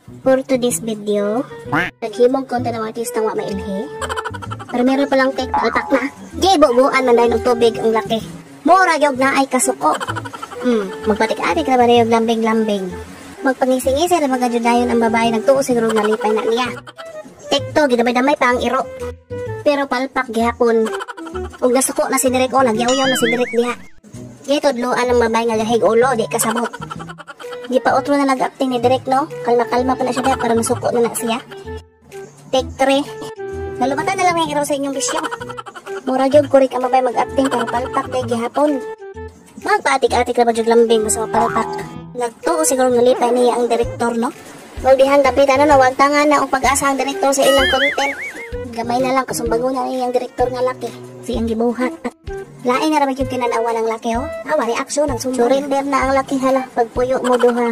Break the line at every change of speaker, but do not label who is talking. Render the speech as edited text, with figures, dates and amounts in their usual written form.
For today's video, naghimog konti ng artistang wa mailhi. Pero meron palang take alpak na. Di bubuan man dahil ng tubig ang laki. Mura yog na ay kasuko. Magpatik-atik na ba na yung lambing-lambing. Magpangising-ising na magadyudayon ang babae nagtuo siguro nalipay na niya. Tekto, gidamay-damay pa ang iro. Pero palpak gihapon. Ug nasuko na si Direk o, nagyaw-yaw na si Direk diha. Gitudloan ang babae nga gahig ulo, di kasabot. Di pa otro na nag-acting ni Direk, no? Kalma-kalma pa na siya diha para masuko na siya. Take 3. Nalumatan na lang yung iro sa inyong bisyo. Mura jud kurik ang babae mag-acting pero palpak di gihapon. Magpaatik-atik na ba jud lambing mo sa palpak. Nagtuo siguro nalipay niya ang direktor, no? Magdihang dapitan na wag tangan na ang pag-asa ang direktor sa ilang content. Gamay na lang kasumbago na niya ang direktor nga laki. Siyang gibuhat. Lain na ramay yung kinanawa ng laki, oh. Awa, reaksyon ang surrender na ang laki hala. Pagpuyo mo duha.